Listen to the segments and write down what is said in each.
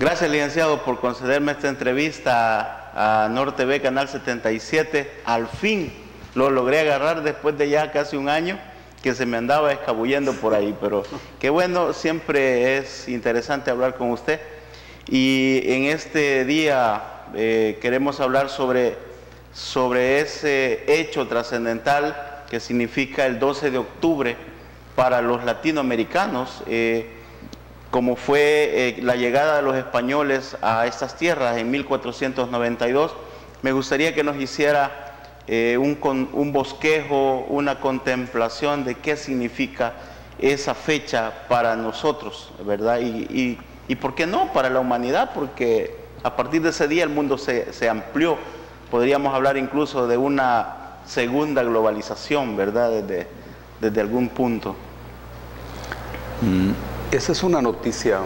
Gracias, licenciado, por concederme esta entrevista a Norte TV, Canal 77. Al fin lo logré agarrar después de ya casi un año que se me andaba escabullendo por ahí, pero qué bueno, siempre es interesante hablar con usted. Y en este día queremos hablar sobre ese hecho trascendental que significa el 12 de octubre para los latinoamericanos, como fue la llegada de los españoles a estas tierras en 1492. Me gustaría que nos hiciera un bosquejo, una contemplación de qué significa esa fecha para nosotros, ¿verdad? Y por qué no para la humanidad, porque a partir de ese día el mundo se amplió. Podríamos hablar incluso de una segunda globalización, ¿verdad? Desde algún punto. Esa es una noticia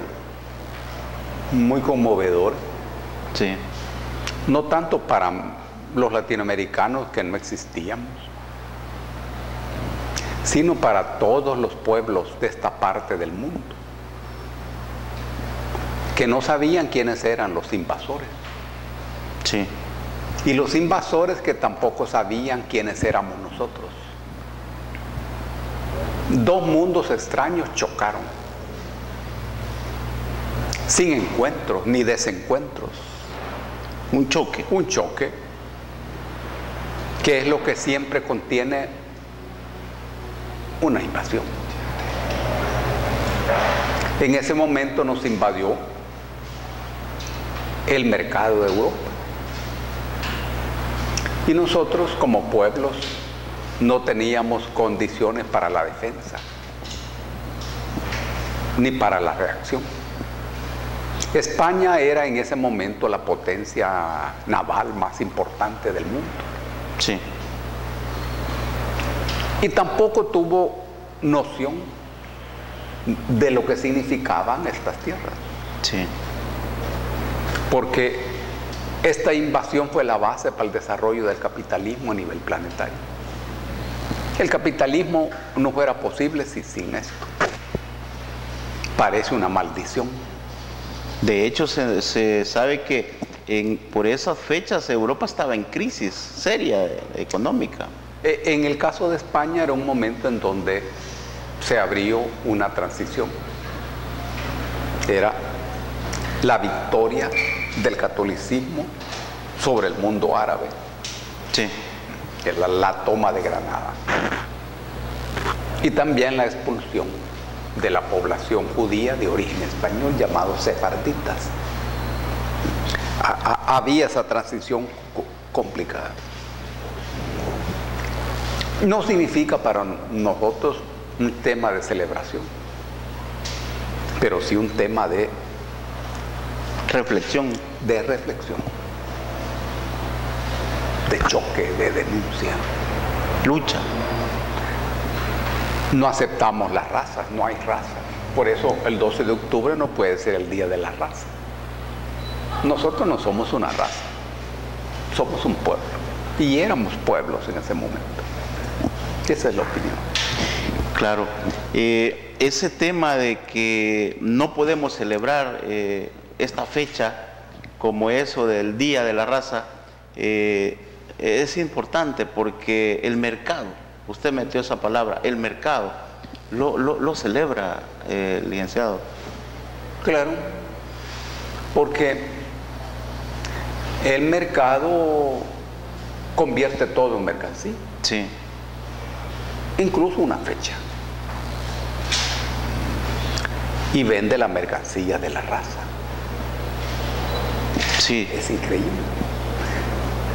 muy conmovedora. Sí. No tanto para los latinoamericanos, que no existíamos, sino para todos los pueblos de esta parte del mundo, que no sabían quiénes eran los invasores. Sí. Y los invasores que tampoco sabían quiénes éramos nosotros. Dos mundos extraños chocaron, sin encuentros ni desencuentros. Un choque. Un choque, que es lo que siempre contiene una invasión. En ese momento nos invadió el mercado de Europa. Y nosotros como pueblos no teníamos condiciones para la defensa, ni para la reacción. España era en ese momento la potencia naval más importante del mundo. Sí. Y tampoco tuvo noción de lo que significaban estas tierras. Sí. Porque esta invasión fue la base para el desarrollo del capitalismo a nivel planetario. El capitalismo no fuera posible sin esto. Parece una maldición. De hecho, se sabe que por esas fechas Europa estaba en crisis seria económica. En el caso de España era un momento en donde se abrió una transición. Era la victoria del catolicismo sobre el mundo árabe. Sí. Era la toma de Granada. Y también la expulsión de la población judía de origen español, llamados sefarditas. Había esa transición complicada. No significa para nosotros un tema de celebración, pero sí un tema de reflexión. De reflexión, de choque, de denuncia. Lucha. No aceptamos las razas, no hay raza. Por eso el 12 de octubre no puede ser el día de la raza. Nosotros no somos una raza, somos un pueblo. Y éramos pueblos en ese momento. Esa es la opinión. Claro. Ese tema de que no podemos celebrar esta fecha como eso del Día de la Raza es importante porque el mercado, usted metió esa palabra, el mercado, lo celebra, licenciado. Claro, porque el mercado convierte todo en mercancía. Sí. Incluso una fecha. Y vende la mercancía de la raza. Sí. Es increíble.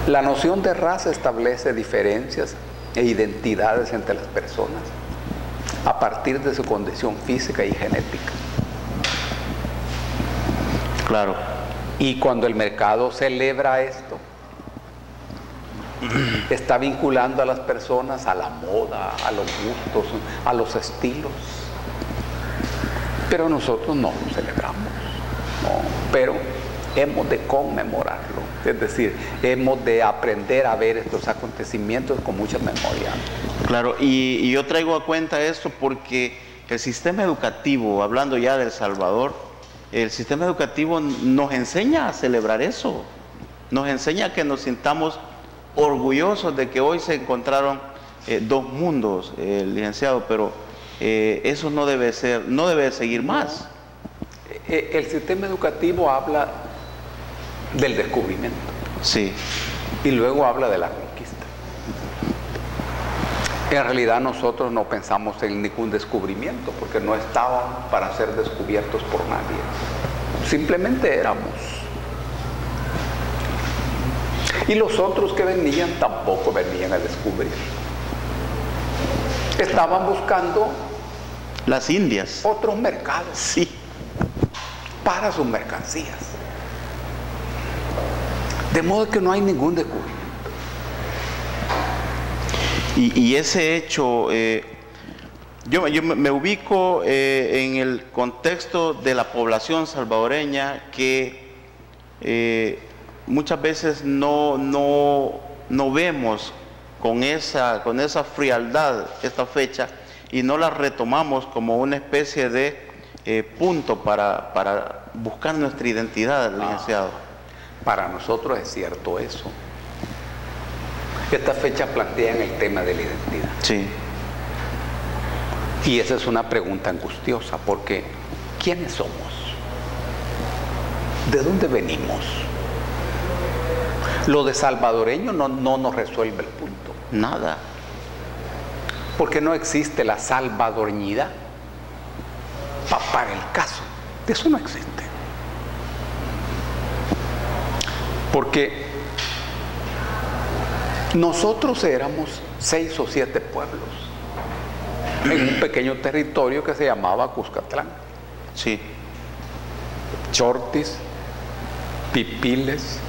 La noción de raza establece diferencias e identidades entre las personas a partir de su condición física y genética. Claro. Y cuando el mercado celebra esto, está vinculando a las personas a la moda, a los gustos, a los estilos. Pero nosotros no lo celebramos, no, pero hemos de conmemorarlo, es decir, hemos de aprender a ver estos acontecimientos con mucha memoria. Claro, y yo traigo a cuenta esto porque el sistema educativo, hablando ya de El Salvador, el sistema educativo nos enseña a celebrar eso, nos enseña que nos sintamos orgullosos de que hoy se encontraron dos mundos, licenciado, pero eso no debe ser, no debe seguir más. El sistema educativo habla del descubrimiento. Sí. Y luego habla de la conquista. En realidad nosotros no pensamos en ningún descubrimiento, porque no estaban para ser descubiertos por nadie. Simplemente éramos. Y los otros que venían tampoco venían a descubrir. Estaban buscando las Indias, otros mercados, sí, para sus mercancías. De modo que no hay ningún descubrimiento. Y ese hecho, yo me ubico en el contexto de la población salvadoreña que muchas veces no vemos con esa frialdad esta fecha y no la retomamos como una especie de punto para buscar nuestra identidad, licenciado. Para nosotros es cierto eso. Estas fechas plantean el tema de la identidad. Sí. Y esa es una pregunta angustiosa, porque ¿quiénes somos? ¿De dónde venimos? Lo de salvadoreño no nos resuelve el punto. Nada. Porque no existe la salvadoreñidad para el caso. Eso no existe. Porque nosotros éramos 6 o 7 pueblos en un pequeño territorio que se llamaba Cuscatlán. Sí. Chortis, Pipiles,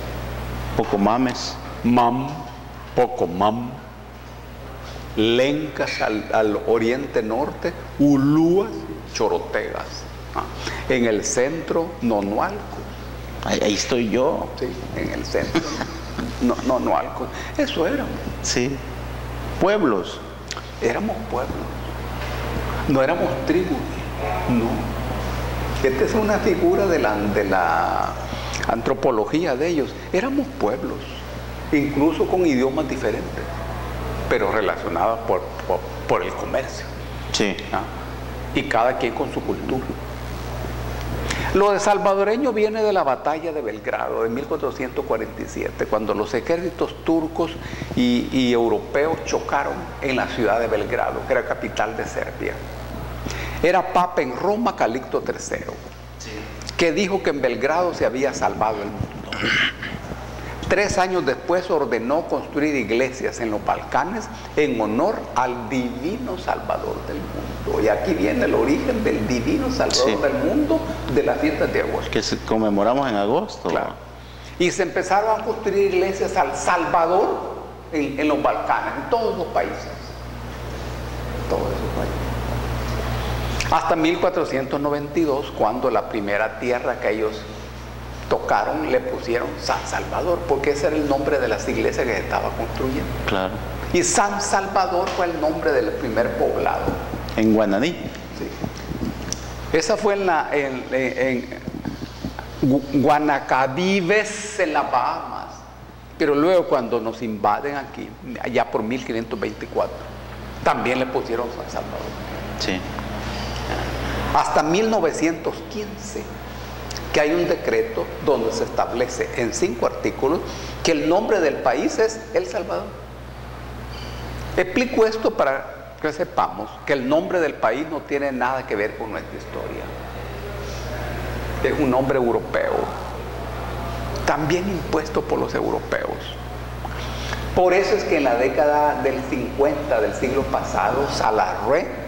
Pocomames, Pocomam, Lencas al oriente norte, Ulúas, Chorotegas. En el centro, Nonualco. Ahí estoy yo. Sí, en el centro. Nonualco. Eso éramos. Sí. Pueblos. Éramos pueblos. No éramos tribus. No. Esta es una figura de la antropología de ellos. Éramos pueblos, incluso con idiomas diferentes, pero relacionados por el comercio. Sí. Y cada quien con su cultura. Lo de salvadoreño viene de la batalla de Belgrado de 1447, cuando los ejércitos turcos y europeos chocaron en la ciudad de Belgrado, que era capital de Serbia. Era papa en Roma Calixto III, que dijo que en Belgrado se había salvado el mundo. 3 años después ordenó construir iglesias en los Balcanes en honor al divino Salvador del mundo. Y aquí viene el origen del divino Salvador del mundo de las fiestas de agosto. Que conmemoramos en agosto. Claro. Y se empezaron a construir iglesias al Salvador en los Balcanes, en todos los países. Todos esos países. Hasta 1492, cuando la primera tierra que ellos tocaron, le pusieron San Salvador, porque ese era el nombre de las iglesias que se estaba construyendo. Claro. Y San Salvador fue el nombre del primer poblado. En Guananí. Sí. Esa fue en Guanacavives, en las Bahamas. Pero luego cuando nos invaden aquí, allá por 1524, también le pusieron San Salvador. Sí. Hasta 1915. Que hay un decreto donde se establece en 5 artículos que el nombre del país es El Salvador. Explico esto para que sepamos que el nombre del país no tiene nada que ver con nuestra historia. Es un nombre europeo, también impuesto por los europeos. Por eso es que en la década del 50 del siglo pasado, Salarrué,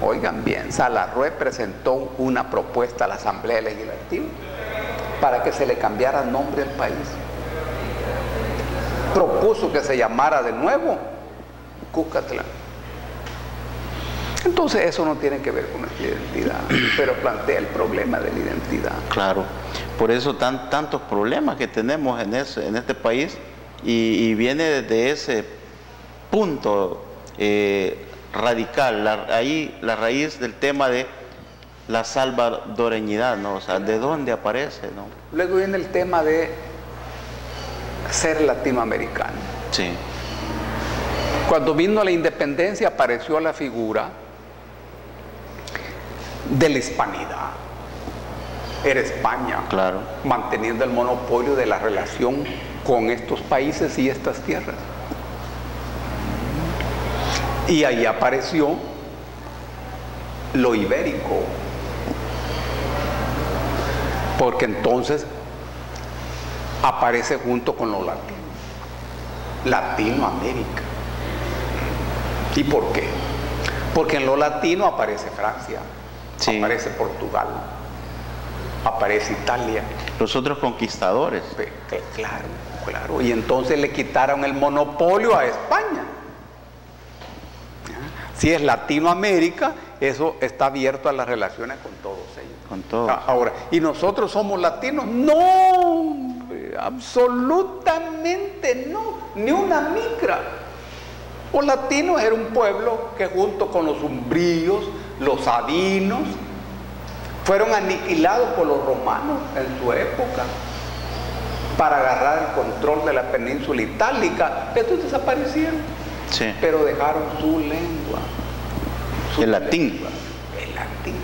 oigan bien, Salarrué presentó una propuesta a la Asamblea Legislativa para que se le cambiara el nombre al país. Propuso que se llamara de nuevo Cuscatlán. Entonces eso no tiene que ver con nuestra identidad, pero plantea el problema de la identidad. Claro, por eso tantos problemas que tenemos en este país y viene desde ese punto radical, ahí la raíz del tema de la salvadoreñidad, ¿no? O sea, ¿de dónde aparece, no? Luego viene el tema de ser latinoamericano. Sí. Cuando vino la independencia apareció la figura de la hispanidad. Era España, Claro. manteniendo el monopolio de la relación con estos países y estas tierras. Y ahí apareció lo ibérico, porque entonces aparece junto con lo latino, Latinoamérica. ¿Y por qué? Porque en lo latino aparece Francia, Sí. aparece Portugal, aparece Italia. Los otros conquistadores. Claro, claro. Y entonces le quitaron el monopolio a España. Si es Latinoamérica, eso está abierto a las relaciones con todos ellos. Con todos. Ahora, ¿y nosotros somos latinos? No, absolutamente no, ni una micra. Los latinos era un pueblo que junto con los umbríos, los sabinos, fueron aniquilados por los romanos en su época para agarrar el control de la península itálica. Estos desaparecieron, Sí. pero dejaron su lengua. El latín. Lengua, el latín.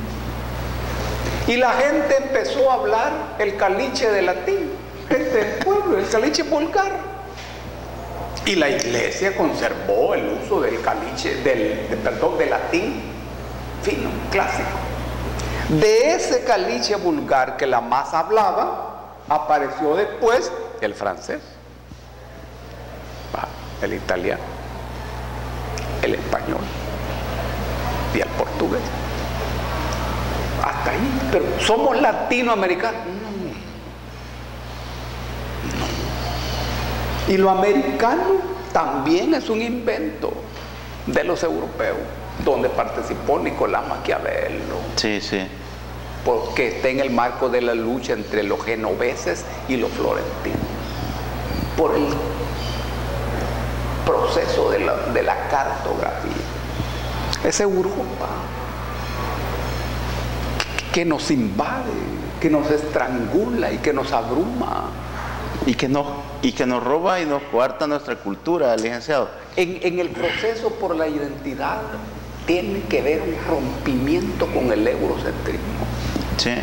Y la gente empezó a hablar el caliche de latín. Este pueblo, el caliche vulgar. Y la iglesia conservó el uso del caliche, del latín fino, clásico. De ese caliche vulgar que la masa hablaba, apareció después el francés, el italiano, el español y el portugués. Hasta ahí. Pero somos latinoamericanos. Y lo americano también es un invento de los europeos, donde participó Nicolás Maquiavelo. Sí, sí. Porque está en el marco de la lucha entre los genoveses y los florentinos, por el proceso de la cartografía. Es Europa que nos invade, que nos estrangula y que nos abruma. Y que nos roba y nos coarta nuestra cultura, licenciado. En el proceso por la identidad tiene que haber un rompimiento con el eurocentrismo. Sí.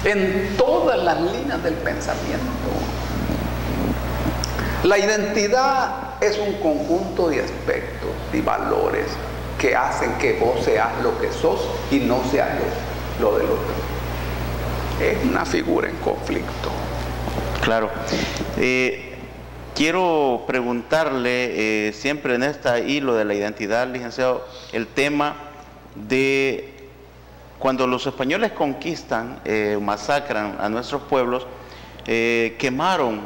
En todas las líneas del pensamiento. La identidad es un conjunto de aspectos y valores que hacen que vos seas lo que sos y no seas lo del otro. Es una figura en conflicto. Claro. Quiero preguntarle, siempre en este hilo de la identidad, licenciado, el tema de cuando los españoles conquistan, masacran a nuestros pueblos, quemaron,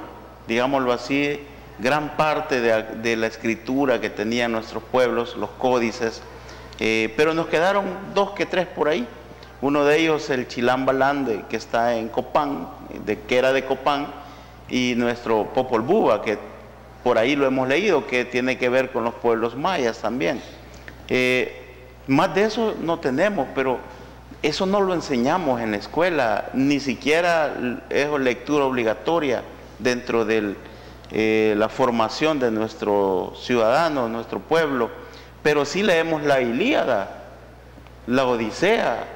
digámoslo así, gran parte de la escritura que tenían nuestros pueblos, los códices, pero nos quedaron 2 que 3 por ahí. Uno de ellos, el Chilam Balam, que está en Copán, que era de Copán, y nuestro Popol Vuh, que por ahí lo hemos leído, que tiene que ver con los pueblos mayas también. Más de eso no tenemos, pero eso no lo enseñamos en la escuela, ni siquiera es lectura obligatoria dentro de la formación de nuestro ciudadano, nuestro pueblo, pero sí leemos la Ilíada, la Odisea,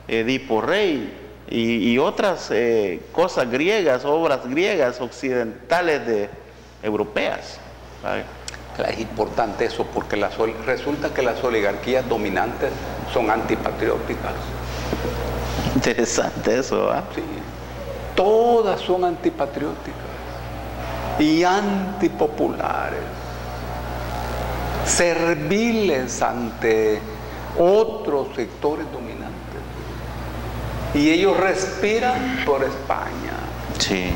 Edipo Rey y otras cosas griegas, obras griegas, occidentales, europeas. ¿Vale? Es importante eso porque resulta que las oligarquías dominantes son antipatrióticas. Interesante eso, ¿ah? Sí, todas son antipatrióticas y antipopulares, serviles ante otros sectores dominantes. Y ellos respiran por España. Sí.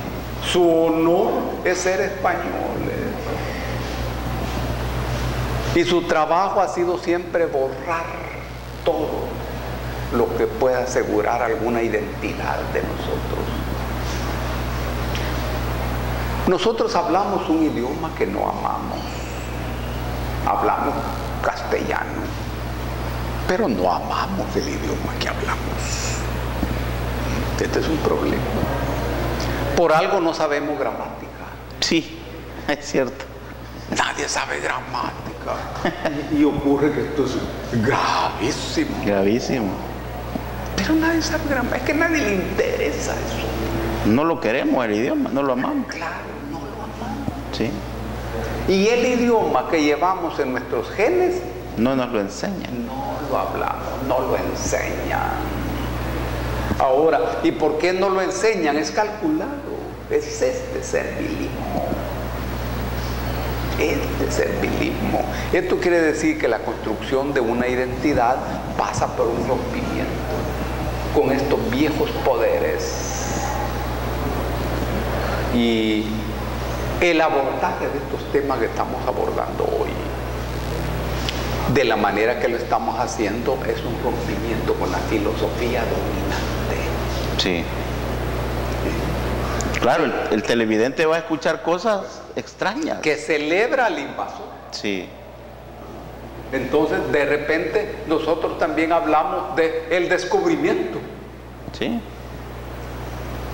Su honor es ser españoles. Y su trabajo ha sido siempre borrar todo lo que pueda asegurar alguna identidad de nosotros. Nosotros hablamos un idioma que no amamos. Hablamos castellano. pero no amamos el idioma que hablamos. Este es un problema. Por algo no sabemos gramática. Sí, es cierto. Nadie sabe gramática. Y ocurre que esto es gravísimo. Gravísimo. Pero nadie sabe gramática. Es que a nadie le interesa eso. No lo queremos el idioma, no lo amamos. Claro, no lo amamos. Sí. Y el idioma que llevamos en nuestros genes, No nos lo enseñan. no lo hablamos, no lo enseñan. Ahora, ¿y por qué no lo enseñan? Es calculado. Es este servilismo. Este servilismo. Esto quiere decir que la construcción de una identidad pasa por un rompimiento con estos viejos poderes. Y el abordaje de estos temas que estamos abordando hoy, de la manera que lo estamos haciendo, es un rompimiento con la filosofía dominante. Sí. Claro, el televidente va a escuchar cosas extrañas. Que celebra al invasor. Sí. Entonces, de repente, nosotros también hablamos del descubrimiento. Sí.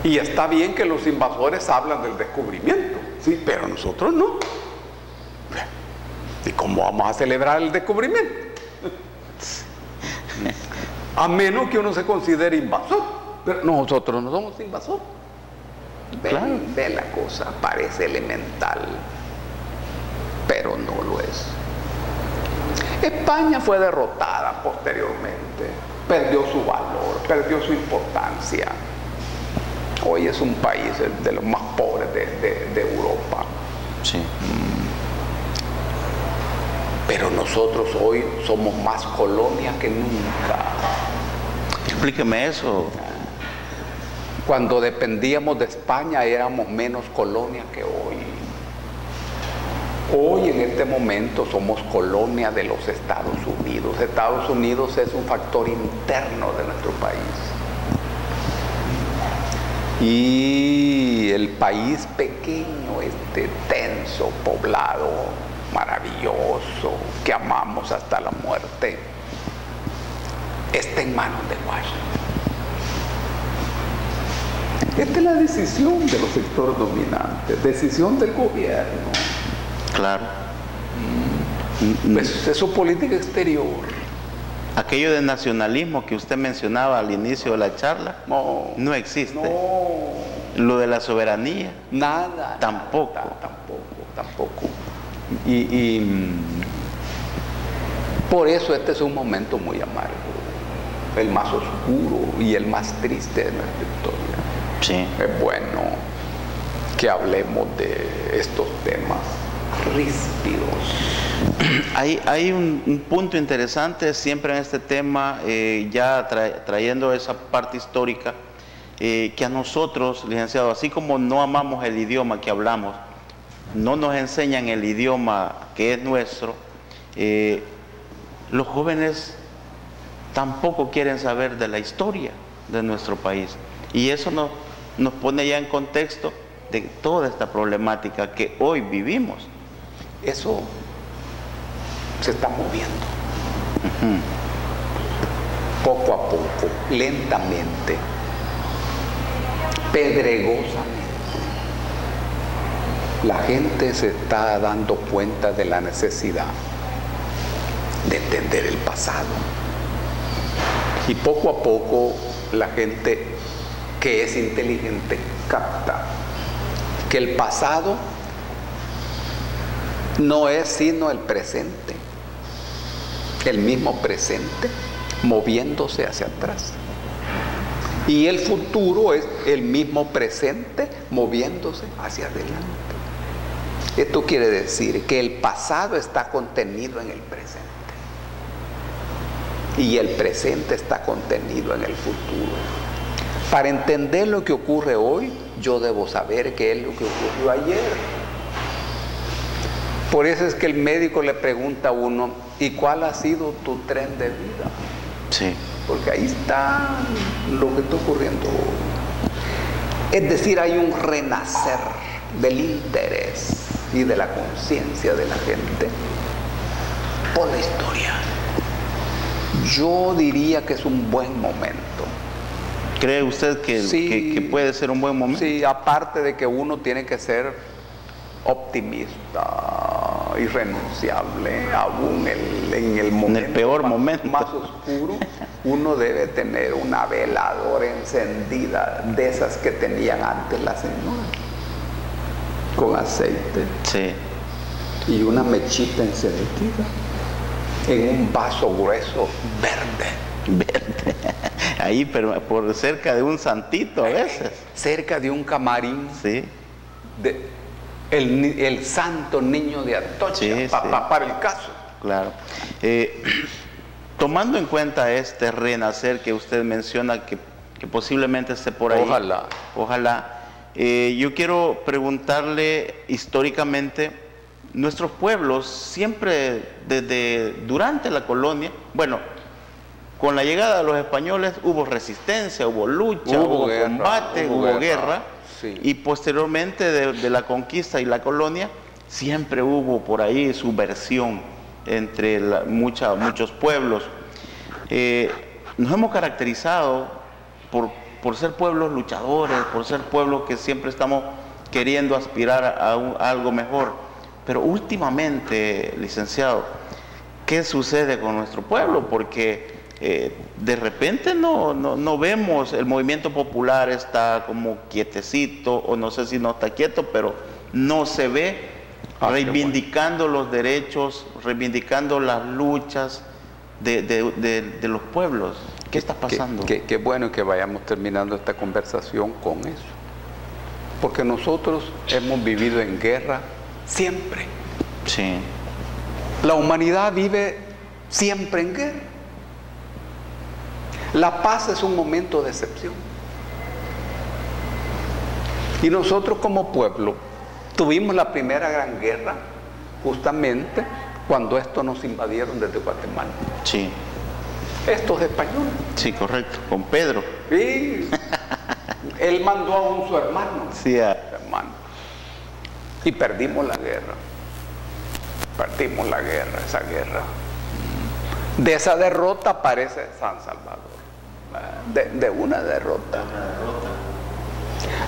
Y está bien que los invasores hablan del descubrimiento, sí, pero nosotros no. ¿Y cómo vamos a celebrar el descubrimiento? A menos que uno se considere invasor. Pero nosotros no somos invasores. Claro. Ve la cosa, parece elemental, pero no lo es. España fue derrotada posteriormente, perdió su valor, perdió su importancia. Hoy es un país de los más pobres de Europa. Sí. Pero nosotros hoy somos más colonia que nunca. Explíqueme eso. Cuando dependíamos de España éramos menos colonia que hoy. Hoy en este momento somos colonia de los Estados Unidos. Estados Unidos es un factor interno de nuestro país. Y el país pequeño, tenso, poblado, maravilloso, que amamos hasta la muerte, está en manos de Washington. Esta es la decisión de los sectores dominantes, decisión del gobierno. Claro. Pues es su política exterior. Aquello de nacionalismo que usted mencionaba al inicio de la charla, no existe. No. Lo de la soberanía, Nada. tampoco. Nada, tampoco. Y por eso este es un momento muy amargo, el más oscuro y el más triste de nuestra historia. Sí. Es bueno que hablemos de estos temas ríspidos. Hay un punto interesante siempre en este tema, ya trayendo esa parte histórica, que a nosotros, licenciado, así como no amamos el idioma que hablamos, no nos enseñan el idioma que es nuestro, los jóvenes tampoco quieren saber de la historia de nuestro país. Y eso nos pone ya en contexto de toda esta problemática que hoy vivimos. Eso se está moviendo. Poco a poco, lentamente, pedregosamente. La gente se está dando cuenta de la necesidad de entender el pasado. Y poco a poco la gente que es inteligente capta que el pasado no es sino el presente, el mismo presente moviéndose hacia atrás. Y el futuro es el mismo presente moviéndose hacia adelante. Esto quiere decir que el pasado está contenido en el presente y el presente está contenido en el futuro. Para entender lo que ocurre hoy, yo debo saber qué es lo que ocurrió ayer. Por eso es que el médico le pregunta a uno, ¿y cuál ha sido tu tren de vida? Sí. Porque ahí está lo que está ocurriendo hoy. Es decir, hay un renacer del interés y de la conciencia de la gente por la historia. Yo diría que es un buen momento. ¿Cree usted Sí, que puede ser un buen momento? Sí, aparte de que uno tiene que ser optimista, irrenunciable, aún en el momento, en el peor momento más oscuro, uno debe tener una veladora encendida, de esas que tenían antes las señoras, con aceite, sí, y una mechita encendida en un vaso grueso verde. ahí pero por cerca de un santito a veces, Cerca de un camarín, sí, el santo niño de Atocha, sí, para el caso. claro. Tomando en cuenta este renacer que usted menciona que posiblemente esté por ahí, ojalá, yo quiero preguntarle históricamente, nuestros pueblos siempre durante la colonia, bueno, con la llegada de los españoles hubo resistencia, hubo lucha, hubo guerra, combate, hubo guerra, sí. Y posteriormente de la conquista y la colonia, siempre hubo por ahí subversión entre muchos pueblos. Nos hemos caracterizado por ser pueblos luchadores, por ser pueblos que siempre estamos queriendo aspirar a algo mejor. Pero últimamente, licenciado, ¿qué sucede con nuestro pueblo? Porque de repente no vemos, el movimiento popular está como quietecito, o no sé si no está quieto, pero no se ve reivindicando los derechos, reivindicando las luchas de los pueblos. ¿Qué está pasando? Qué bueno que vayamos terminando esta conversación con eso. Porque nosotros hemos vivido en guerra siempre. Sí. La humanidad vive siempre en guerra. La paz es un momento de excepción. Y nosotros como pueblo tuvimos la primera gran guerra justamente cuando estos nos invadieron desde Guatemala. Sí. Estos españoles. Sí, correcto, con Pedro. Sí. Él mandó a su hermano. Sí, hermano. Y perdimos la guerra. Perdimos la guerra, esa guerra. De esa derrota aparece San Salvador. De una derrota.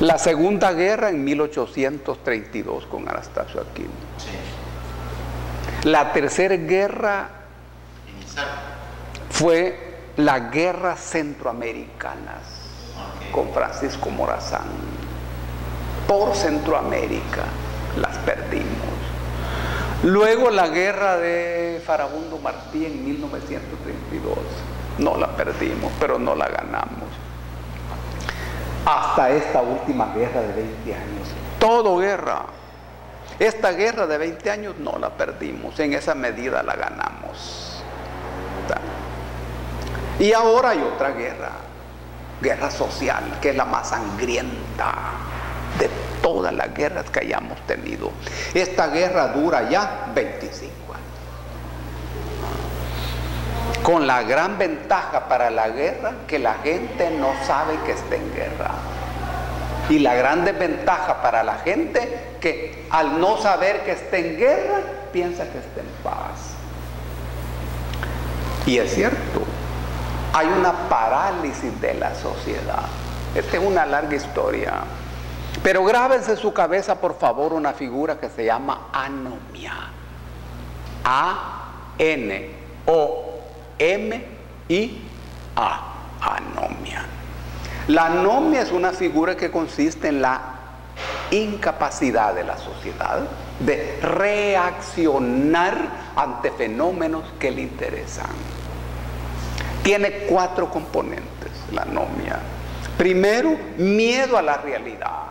La segunda guerra en 1832 con Anastasio Aquino. Sí. La tercera guerra fue la guerra centroamericana con Francisco Morazán. Por Centroamérica las perdimos. Luego la guerra de Farabundo Martí en 1932. No la perdimos, pero no la ganamos. Hasta esta última guerra de 20 años. Todo guerra. Esta guerra de 20 años no la perdimos. En esa medida la ganamos. Y ahora hay otra guerra. Guerra social, que es la más sangrienta de todas las guerras que hayamos tenido. Esta guerra dura ya 25 años. Con la gran ventaja para la guerra que la gente no sabe que está en guerra. Y la gran desventaja para la gente que al no saber que está en guerra, piensa que está en paz. Y es cierto, hay una parálisis de la sociedad. Esta es una larga historia. Pero grábense en su cabeza, por favor, una figura que se llama anomia. A-N-O-M-I-A. Anomia. La anomia es una figura que consiste en la incapacidad de la sociedad de reaccionar ante fenómenos que le interesan. Tiene 4 componentes la anomia. Primero, miedo a la realidad.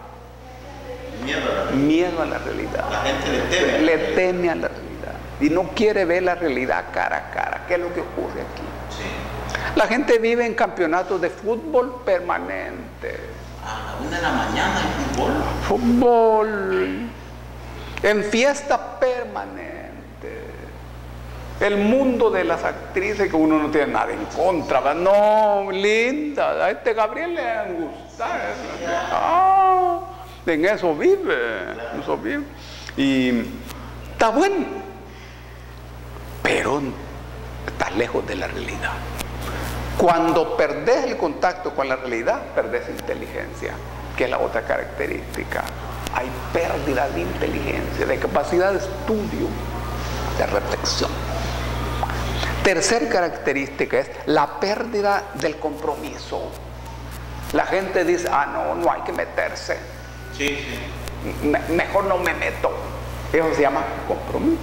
Miedo a la realidad. La gente le teme a la realidad y no quiere ver la realidad cara a cara. ¿Qué es lo que ocurre aquí? Sí. La gente vive en campeonatos de fútbol permanentes. A la 1 de la mañana hay fútbol. Fútbol. En fiesta permanente. El mundo de las actrices, que uno no tiene nada en contra, ¿verdad? No, linda, a este Gabriel le gusta. En eso vive, eso vive. Y está bueno, pero estás lejos de la realidad. Cuando perdés el contacto con la realidad, perdés inteligencia, que es la otra característica. Hay pérdida de inteligencia, de capacidad de estudio, de reflexión. Tercer característica es la pérdida del compromiso. La gente dice, no hay que meterse. Sí. Mejor no me meto. Eso se llama compromiso.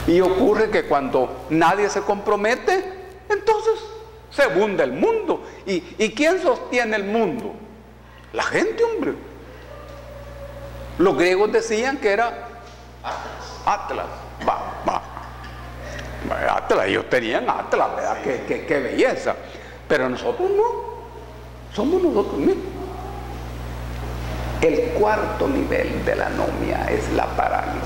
Y ocurre que cuando nadie se compromete, entonces se hunde el mundo. ¿Y quién sostiene el mundo? La gente, hombre. Los griegos decían que era Atlas. Atlas, ellos tenían Atlas, ¿verdad? Qué belleza. Pero nosotros no. Somos nosotros mismos. El cuarto nivel de la anomia es la parálisis.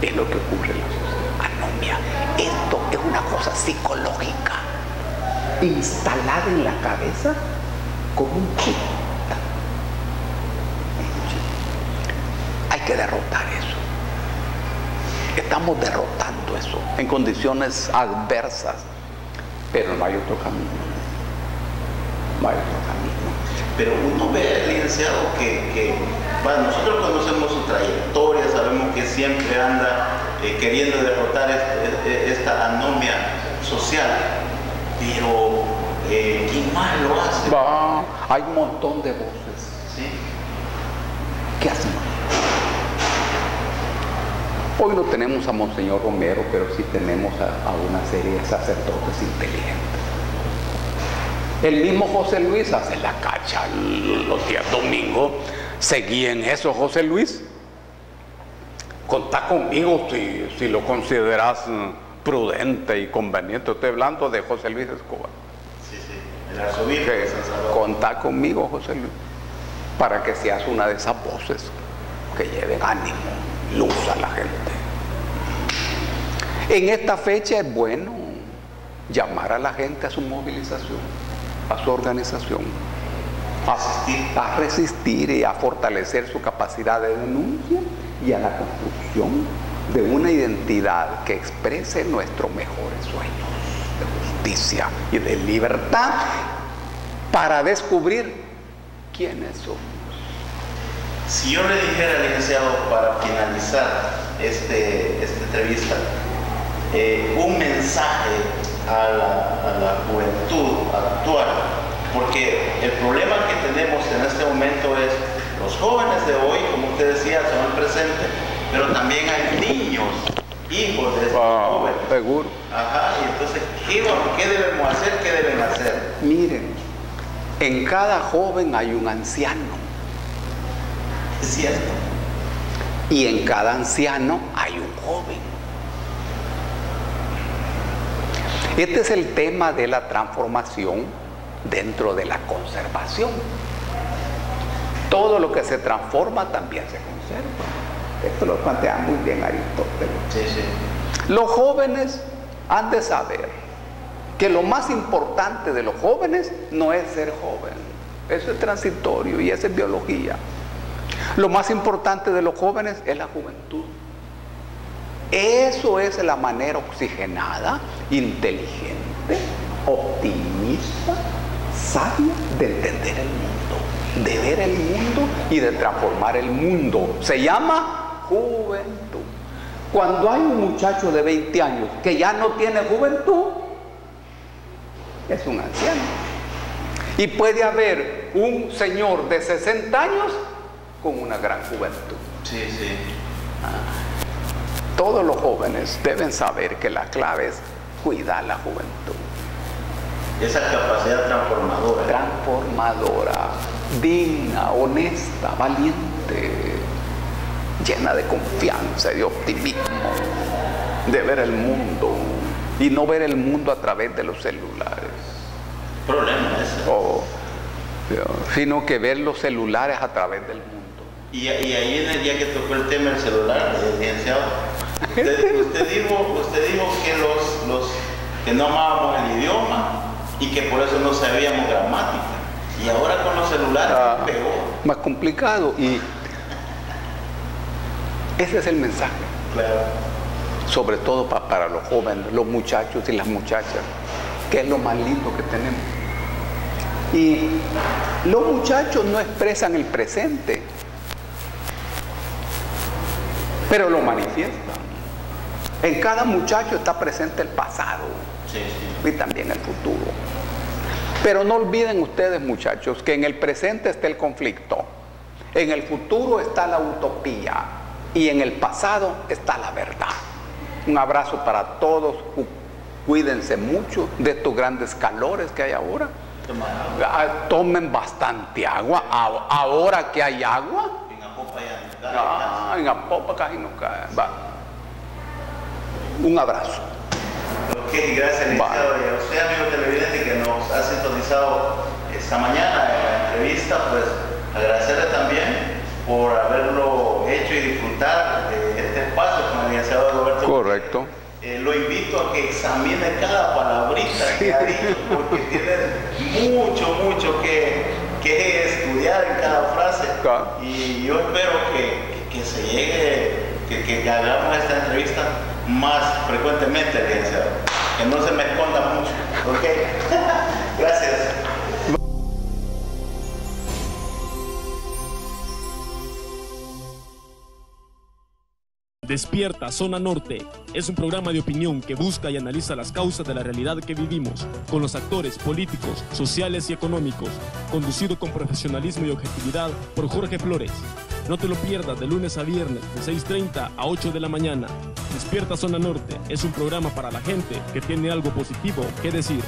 Es lo que ocurre en la sociedad. Anomia. Esto es una cosa psicológica instalada en la cabeza como un chip. Hay que derrotar eso. Estamos derrotando eso en condiciones adversas, pero no hay otro camino. No hay otro camino. Pero uno ve, licenciado, que bueno, nosotros conocemos su trayectoria, sabemos que siempre anda queriendo derrotar esta anomia social, pero ¿quién más lo hace? Hay un montón de voces. ¿Sí? ¿Qué hacemos? Hoy no tenemos a Monseñor Romero, pero sí tenemos a una serie de sacerdotes inteligentes. El mismo José Luis hace la cacha los días domingos. Seguí en eso, José Luis. Contá conmigo si lo consideras prudente y conveniente. Estoy hablando de José Luis Escobar. Sí, el arzobispo de San Salvador. Contá conmigo, José Luis, para que seas una de esas voces que lleven ánimo, luz a la gente. En esta fecha es bueno llamar a la gente a su movilización, a su organización, a resistir y a fortalecer su capacidad de denuncia y a la construcción de una identidad que exprese nuestros mejores sueños de justicia y de libertad para descubrir quiénes somos. Si yo le dijera, licenciado, para finalizar esta entrevista, un mensaje a la juventud actual, porque el problema que tenemos en este momento es los jóvenes de hoy, como usted decía, son el presente, pero también hay niños, hijos de estos jóvenes. Seguro. Ajá, y entonces, ¿qué debemos hacer? ¿Qué deben hacer? Miren, en cada joven hay un anciano. Es cierto. Y en cada anciano hay un joven. Este es el tema de la transformación dentro de la conservación. Todo lo que se transforma también se conserva. Esto lo plantea muy bien Aristóteles. Sí, sí. Los jóvenes han de saber que lo más importante de los jóvenes no es ser joven. Eso es transitorio y eso es biología. Lo más importante de los jóvenes es la juventud. Eso es la manera oxigenada, inteligente, optimista, sabia de entender el mundo, de ver el mundo y de transformar el mundo. Se llama juventud. Cuando hay un muchacho de 20 años que ya no tiene juventud, es un anciano. Y puede haber un señor de 60 años con una gran juventud. Sí, sí. Todos los jóvenes deben saber que la clave es cuidar la juventud. Esa capacidad transformadora. Transformadora, digna, honesta, valiente, llena de confianza y de optimismo, de ver el mundo y no ver el mundo a través de los celulares. Problema ese. Sino que ver los celulares a través del mundo. Y ahí en el día que tocó el tema del celular, licenciado, usted dijo que no amábamos el idioma y que por eso no sabíamos gramática. Y ahora con los celulares es peor. Más complicado. Y ese es el mensaje. Claro. sobre todo para los jóvenes, los muchachos y las muchachas, que es lo más lindo que tenemos. Y los muchachos no expresan el presente, pero lo manifiestan. En cada muchacho está presente el pasado, sí, sí, y también el futuro. Pero no olviden ustedes, muchachos, que en el presente está el conflicto, en el futuro está la utopía y en el pasado está la verdad. Un abrazo para todos, cuídense mucho de estos grandes calores que hay ahora. Tomen bastante agua, ahora que hay agua. En Apopa ya no cae. En Apopa casi no cae. Va. Un abrazo. Ok, gracias, licenciado. Y a usted, amigo televidente, que nos ha sintonizado esta mañana en la entrevista, pues agradecerle también por haberlo hecho y disfrutar de este espacio con el licenciado Roberto. Correcto. Lo invito a que examine cada palabrita que ha dicho, porque tiene mucho que estudiar en cada frase. Claro. Y yo espero que se llegue, que hagamos esta entrevista más frecuentemente, licenciado. Que no se me esconda mucho. ¿Ok? Gracias. Despierta Zona Norte es un programa de opinión que busca y analiza las causas de la realidad que vivimos, con los actores políticos, sociales y económicos, conducido con profesionalismo y objetividad por Jorge Flores. No te lo pierdas de lunes a viernes de 6:30 a 8 de la mañana. Despierta Zona Norte es un programa para la gente que tiene algo positivo que decir.